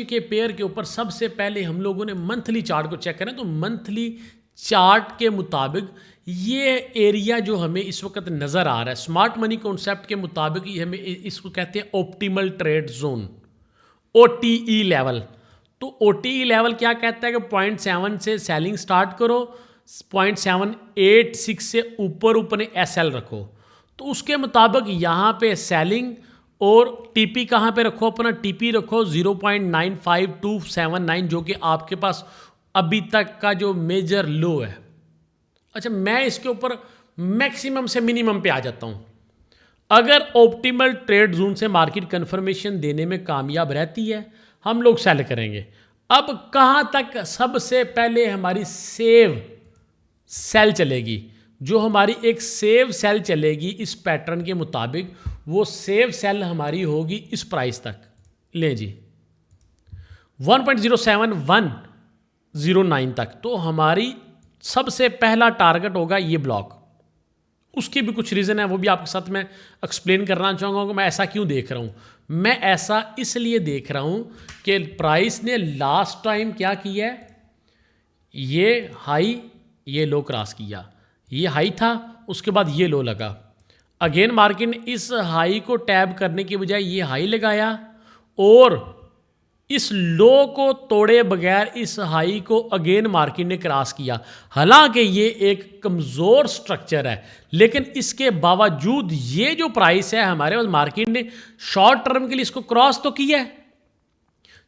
के पेयर के ऊपर सबसे पहले हम लोगों ने मंथली चार्ट को चेक करें तो मंथली चार्ट के मुताबिक ये एरिया जो हमें इस वक्त नज़र आ रहा है स्मार्ट मनी कॉन्सेप्ट के मुताबिक ये हमें इसको कहते हैं optimal trade zone OTE level. तो OTE लेवल क्या कहता है कि 0.7 से सेलिंग स्टार्ट करो, 0.786 से ऊपर SL रखो। तो उसके मुताबिक यहाँ पे सेलिंग और TP कहाँ पे रखो, अपना TP रखो 0.95279 जो कि आपके पास अभी तक का जो मेजर लो है। अच्छा, मैं इसके ऊपर मैक्सिमम से मिनिमम पे आ जाता हूँ। अगर ऑप्टिमल ट्रेड जोन से मार्केट कंफर्मेशन देने में कामयाब रहती है हम लोग सेल करेंगे। अब कहाँ तक सबसे पहले हमारी सेव सेल चलेगी, जो हमारी एक सेव सेल चलेगी इस पैटर्न के मुताबिक, वो सेव सेल हमारी होगी इस प्राइस तक। ले जी 1.07109 तक। तो हमारी सबसे पहला टारगेट होगा ये ब्लॉक। उसकी भी कुछ रीज़न है, वो भी आपके साथ मैं एक्सप्लेन करना चाहूँगा कि मैं ऐसा क्यों देख रहा हूँ। मैं ऐसा इसलिए देख रहा हूँ कि प्राइस ने लास्ट टाइम क्या किया है, ये हाई ये लो क्रॉस किया, ये हाई था उसके बाद ये लो लगा, अगेन मार्केट ने इस हाई को टैब करने के बजाय ये हाई लगाया और इस लो को तोड़े बगैर इस हाई को अगेन मार्केट ने क्रॉस किया। हालांकि ये एक कमज़ोर स्ट्रक्चर है, लेकिन इसके बावजूद ये जो प्राइस है हमारे पास, मार्केट ने शॉर्ट टर्म के लिए इसको क्रॉस तो किया है।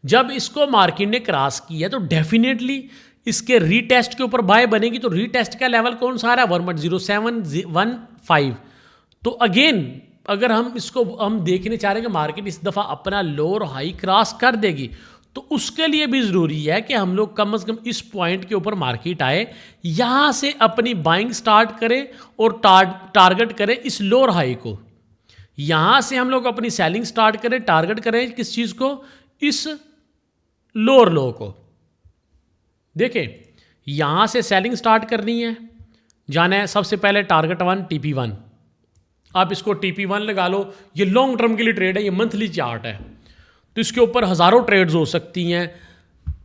जब इसको मार्केट ने क्रॉस किया तो डेफिनेटली इसके रीटेस्ट के ऊपर बाय बनेगी। तो रीटेस्ट का लेवल कौन सा आ रहा है, 1.0715। तो अगेन अगर हम इसको देखने चाह रहे हैं कि मार्केट इस दफ़ा अपना लोअर हाई क्रॉस कर देगी, तो उसके लिए भी ज़रूरी है कि हम लोग कम से कम इस पॉइंट के ऊपर मार्केट आए, यहाँ से अपनी बाइंग स्टार्ट करें और टारगेट करें इस लोअर हाई को। यहाँ से हम लोग अपनी सेलिंग स्टार्ट करें, टारगेट करें किस चीज़ को, इस लोअर लो को। देखें, यहाँ से सेलिंग स्टार्ट करनी है, जाना है सबसे पहले टारगेट 1 TP1। आप इसको TP1 लगा लो, ये लॉन्ग टर्म के लिए ट्रेड है, ये मंथली चार्ट है, तो इसके ऊपर हज़ारों ट्रेड्स हो सकती हैं,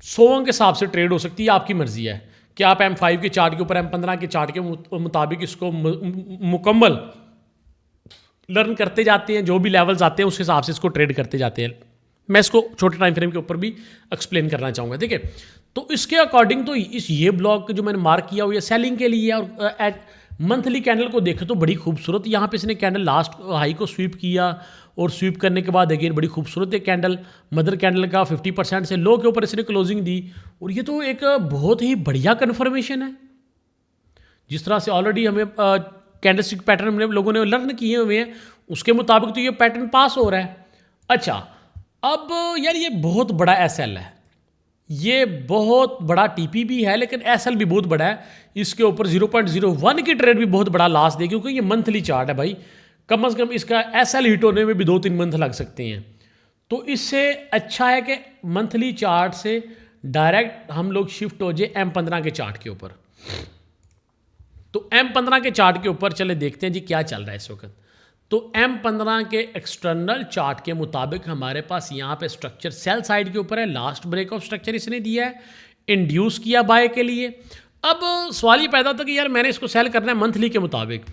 100 के हिसाब से ट्रेड हो सकती है, आपकी मर्जी है कि आप M5 के चार्ट के ऊपर M15 के चार्ट के मुताबिक इसको मुकम्मल लर्न करते जाते हैं, जो भी लेवल्स आते हैं उस हिसाब से इसको ट्रेड करते जाते हैं। मैं इसको छोटे टाइम फ्रेम के ऊपर भी एक्सप्लेन करना चाहूँगा। ठीक है, तो इसके अकॉर्डिंग तो ये ब्लॉक जो मैंने मार्क किया हुआ है सेलिंग के लिए, और मंथली कैंडल को देखें तो बड़ी खूबसूरत, यहाँ पे इसने कैंडल लास्ट हाई को स्वीप किया और स्वीप करने के बाद अगेन बड़ी खूबसूरत एक कैंडल, मदर कैंडल का 50% से लो के ऊपर इसने क्लोजिंग दी, और ये तो एक बहुत ही बढ़िया कन्फर्मेशन है। जिस तरह से ऑलरेडी हमें कैंडलस्टिक पैटर्न हमने लोगों ने लर्न किए हुए हैं, उसके मुताबिक तो ये पैटर्न पास हो रहा है। अच्छा, अब यार ये बहुत बड़ा SL है, ये बहुत बड़ा TP भी है, लेकिन SL भी बहुत बड़ा है। इसके ऊपर 0.01 की ट्रेड भी बहुत बड़ा लॉस दे, क्योंकि ये मंथली चार्ट है भाई, कम से कम इसका SL हिट होने में भी 2-3 मंथ लग सकते हैं। तो इससे अच्छा है कि मंथली चार्ट से डायरेक्ट हम लोग शिफ्ट हो जाए M15 के चार्ट के ऊपर। तो M15 के चार्ट के ऊपर चले देखते हैं जी क्या चल रहा है इस वक्त। तो M15 के एक्सटर्नल चार्ट के मुताबिक हमारे पास यहाँ पे स्ट्रक्चर सेल साइड के ऊपर है, लास्ट ब्रेक ऑफ स्ट्रक्चर इसने दिया है, इंड्यूस किया बाय के लिए। अब सवाल ये पैदा होता कि यार मैंने इसको सेल करना है मंथली के मुताबिक,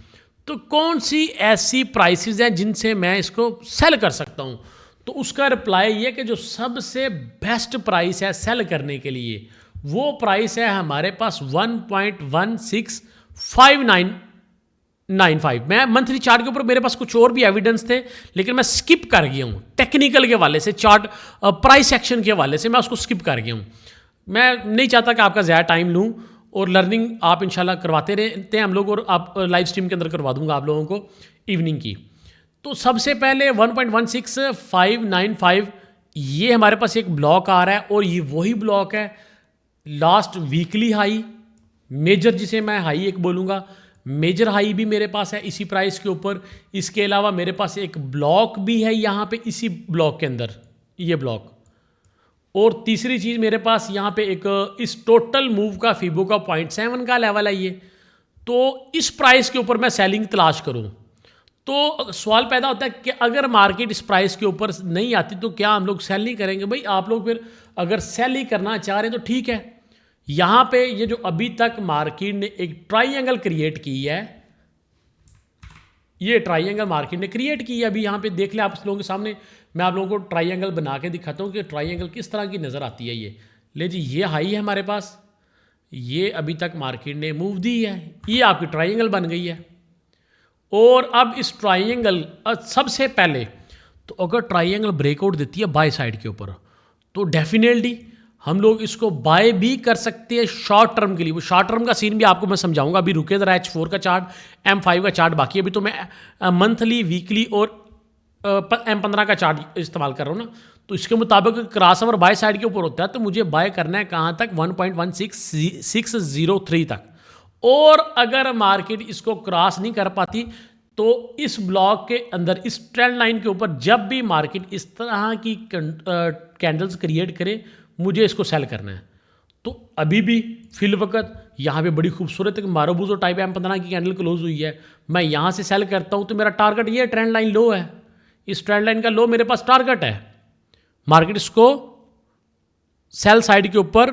तो कौन सी ऐसी प्राइसेस हैं जिनसे मैं इसको सेल कर सकता हूँ। तो उसका रिप्लाई ये कि जो सबसे बेस्ट प्राइस है सेल करने के लिए, वो प्राइस है हमारे पास 1.16595। मैं मंथली चार्ट के ऊपर मेरे पास कुछ और भी एविडेंस थे, लेकिन मैं स्किप कर गया हूँ टेक्निकल के हवाले से, चार्ट प्राइस एक्शन के हवाले से मैं उसको स्किप कर गया हूँ। मैं नहीं चाहता कि आपका ज़्यादा टाइम लूँ, और लर्निंग आप इंशाल्लाह करवाते रहते हैं हम लोग, और आप लाइव स्ट्रीम के अंदर करवा दूंगा आप लोगों को इवनिंग की। तो सबसे पहले 1.16595 ये हमारे पास एक ब्लॉक आ रहा है, और ये वही ब्लॉक है लास्ट वीकली हाई, मेजर जिसे मैं हाई एक बोलूँगा, मेजर हाई भी मेरे पास है इसी प्राइस के ऊपर। इसके अलावा मेरे पास एक ब्लॉक भी है यहाँ पे इसी ब्लॉक के अंदर, ये ब्लॉक। और तीसरी चीज़ मेरे पास यहाँ पे एक इस टोटल मूव का फीबो का 0.7 का लेवल है ये। तो इस प्राइस के ऊपर मैं सेलिंग तलाश करूँ तो सवाल पैदा होता है कि अगर मार्केट इस प्राइस के ऊपर नहीं आती तो क्या हम लोग सेल नहीं करेंगे? भाई आप लोग फिर अगर सेल ही करना चाह रहे हैं तो ठीक है। यहाँ पे ये जो अभी तक मार्केट ने एक ट्राइंगल क्रिएट की है, ये ट्राइंगल मार्केट ने क्रिएट की है। अभी यहाँ पे देख ले आप लोगों के सामने, मैं आप लोगों को ट्राइंगल बना के दिखाता हूँ कि ट्राइंगल किस तरह की नज़र आती है। ये ले जी, ये हाई है हमारे पास, ये अभी तक मार्केट ने मूव दी है, ये आपकी ट्राइंगल बन गई है। और अब इस ट्राइंगल सबसे पहले तो अगर ट्राइंगल ब्रेकआउट देती है बाय साइड के ऊपर तो डेफिनेटली हम लोग इसको बाय भी कर सकते हैं शॉर्ट टर्म के लिए। वो शॉर्ट टर्म का सीन भी आपको मैं समझाऊंगा। अभी रुके जरा, H4 का चार्ट, M5 का चार्ट बाकी है। अभी तो मैं मंथली, वीकली और M15 का चार्ट इस्तेमाल कर रहा हूँ ना, तो इसके मुताबिक क्रॉस ओवर बाय साइड के ऊपर होता है तो मुझे बाय करना है कहाँ तक, 1.16603 तक। और अगर मार्केट इसको क्रॉस नहीं कर पाती तो इस ब्लॉक के अंदर, इस ट्रेंड लाइन के ऊपर जब भी मार्केट इस तरह की कैंडल्स क्रिएट करे, मुझे इसको सेल करना है। तो अभी भी फिल वक्त यहाँ पे बड़ी खूबसूरत एक मारोबूजो टाइप M15 की कैंडल क्लोज हुई है, मैं यहाँ से सेल करता हूँ तो मेरा टारगेट ये ट्रेंड लाइन लो है, इस ट्रेंड लाइन का लो मेरे पास टारगेट है। मार्केट इसको सेल साइड के ऊपर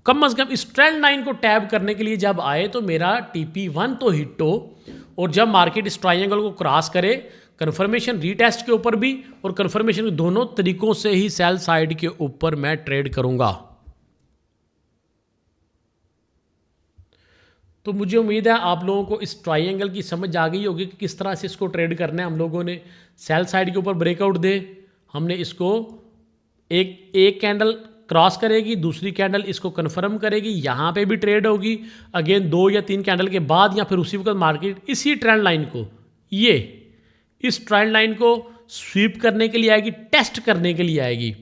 कम से कम इस ट्रेंड लाइन को टैब करने के लिए जब आए तो मेरा TP1 तो हिट हो, और जब मार्केट इस ट्राइंगल को क्रॉस करे, कंफर्मेशन रीटेस्ट के ऊपर भी और कंफर्मेशन दोनों तरीकों से ही सेल साइड के ऊपर मैं ट्रेड करूंगा। तो मुझे उम्मीद है आप लोगों को इस ट्राइंगल की समझ आ गई होगी कि किस तरह से इसको ट्रेड करना है। हम लोगों ने सेल साइड के ऊपर ब्रेकआउट दे, हमने इसको एक कैंडल क्रॉस करेगी, दूसरी कैंडल इसको कंफर्म करेगी, यहाँ पे भी ट्रेड होगी, अगेन 2 या 3 कैंडल के बाद या फिर उसी वक्त मार्केट इसी ट्रेंड लाइन को, ये इस ट्रेंड लाइन को स्वीप करने के लिए आएगी, टेस्ट करने के लिए आएगी।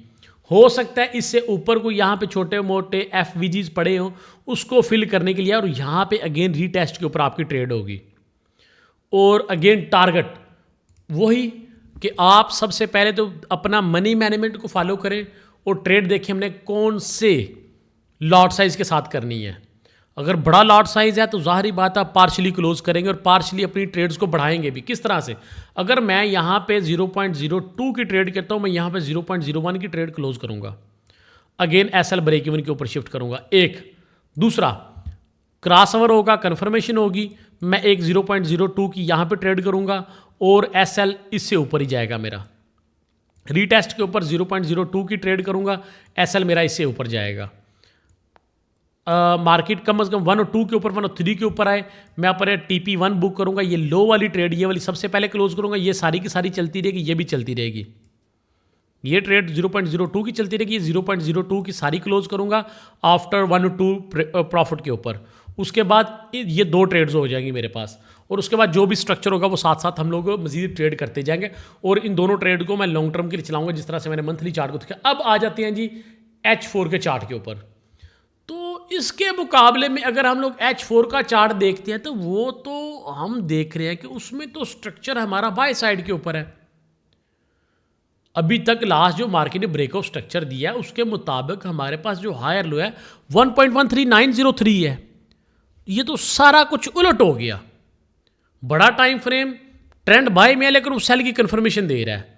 हो सकता है इससे ऊपर को यहाँ पे छोटे मोटे FVGs पड़े हों, उसको फिल करने के लिए, और यहाँ पे अगेन रीटेस्ट के ऊपर आपकी ट्रेड होगी। और अगेन टारगेट वही कि आप सबसे पहले तो अपना मनी मैनेजमेंट को फॉलो करें और ट्रेड देखिए हमने कौन से लॉट साइज के साथ करनी है। अगर बड़ा लॉट साइज है तो ज़ाहिरी बात है पार्शली क्लोज करेंगे और पार्शली अपनी ट्रेड्स को बढ़ाएंगे भी। किस तरह से, अगर मैं यहाँ पे 0.02 की ट्रेड करता हूँ, मैं यहाँ पे 0.01 की ट्रेड क्लोज करूँगा, अगेन SL ब्रेक इवन के ऊपर शिफ्ट करूँगा। एक दूसरा क्रॉस ओवर होगा, कन्फर्मेशन होगी, मैं एक 0.02 की यहाँ पे ट्रेड करूँगा और SL इससे ऊपर ही जाएगा मेरा। रीटेस्ट के ऊपर 0.02 की ट्रेड करूँगा, SL मेरा इससे ऊपर जाएगा। मार्केट कम से कम 102 के ऊपर, 103 के ऊपर आए, मैं पर TP1 बुक करूँगा, ये लो वाली ट्रेड, ये वाली सबसे पहले क्लोज करूँगा, ये सारी की सारी चलती रहेगी, ये भी चलती रहेगी। ये ट्रेड 0.02 की चलती रहेगी, 0.02 की सारी क्लोज करूँगा आफ्टर 102 प्रॉफिट के ऊपर। उसके बाद ये 2 ट्रेड्स हो जाएंगी मेरे पास, और उसके बाद जो भी स्ट्रक्चर होगा वो साथ साथ हम लोग मजीद ट्रेड करते जाएंगे, और इन दोनों ट्रेड को मैं लॉन्ग टर्म के लिए चलाऊंगा, जिस तरह से मैंने मंथली चार्ट को दिखाया। अब आ जाते हैं जी H4 के चार्ट के ऊपर। तो इसके मुकाबले में अगर हम लोग H4 का चार्ट देखते हैं तो वो तो हम देख रहे हैं कि उसमें तो स्ट्रक्चर हमारा बाय साइड के ऊपर है। अभी तक लास्ट जो मार्केट ने ब्रेकआउट स्ट्रक्चर दिया है उसके मुताबिक हमारे पास जो हायर लो है 1.13903 है। ये तो सारा कुछ उलट हो गया। बड़ा टाइम फ्रेम ट्रेंड बाय में है, लेकिन वो सेल की कंफर्मेशन दे रहा है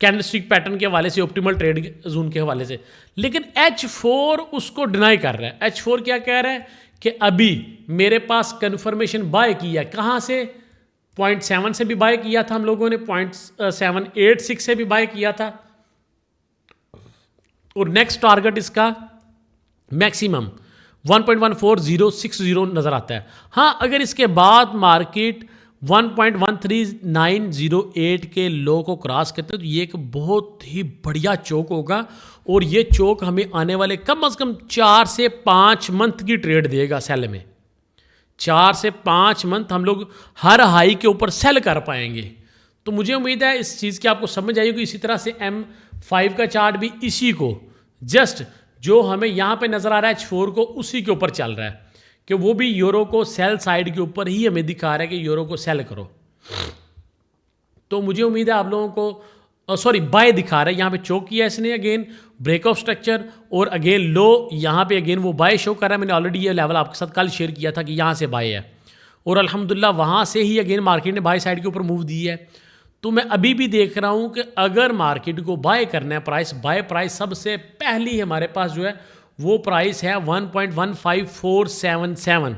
कैंडलस्टिक पैटर्न के हवाले से, ऑप्टिमल ट्रेड जोन के हवाले से। लेकिन H4 उसको डिनाई कर रहा है। H4 क्या कह रहा है कि अभी मेरे पास कंफर्मेशन बाय किया है। कहाँ से? 0.7 से भी बाय किया था हम लोगों ने, 0.786 से भी बाय किया था, और नेक्स्ट टारगेट इसका मैक्सिमम 1.14060 नज़र आता है। हाँ, अगर इसके बाद मार्केट 1.13908 के लो को क्रॉस करते हैं तो ये एक बहुत ही बढ़िया चौक होगा, और ये चौक हमें आने वाले कम से कम 4 से 5 मंथ की ट्रेड देगा सेल में। 4 से 5 मंथ हम लोग हर हाई के ऊपर सेल कर पाएंगे। तो मुझे उम्मीद है इस चीज़ की आपको समझ आई होगी। इसी तरह से M5 का चार्ट भी इसी को, जस्ट जो हमें यहाँ पे नज़र आ रहा है H4 को, उसी के ऊपर चल रहा है कि वो भी यूरो को सेल साइड के ऊपर ही हमें दिखा रहा है कि यूरो को सेल करो। तो मुझे उम्मीद है आप लोगों को बाय दिखा रहा है। यहाँ पे चोक किया इसने, अगेन ब्रेकआउट स्ट्रक्चर, और अगेन लो यहाँ पे अगेन वो बाय शो कर रहा है। मैंने ऑलरेडी ये लेवल आपके साथ कल शेयर किया था कि यहाँ से बाय है, और अल्हम्दुलिल्लाह वहाँ से ही अगेन मार्केट ने बाय साइड के ऊपर मूव दी है। तो मैं अभी भी देख रहा हूँ कि अगर मार्केट को बाय करना है बाय प्राइस सबसे पहली हमारे पास जो है वो प्राइस है 1.15477।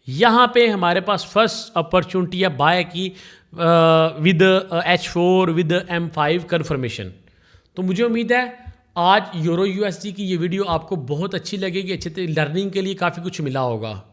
यहाँ पे हमारे पास फर्स्ट अपॉर्चुनिटी है बाय की with H4 with M5 confirmation. तो मुझे उम्मीद है आज यूरो USD की ये वीडियो आपको बहुत अच्छी लगेगी, अच्छे लर्निंग के लिए काफ़ी कुछ मिला होगा।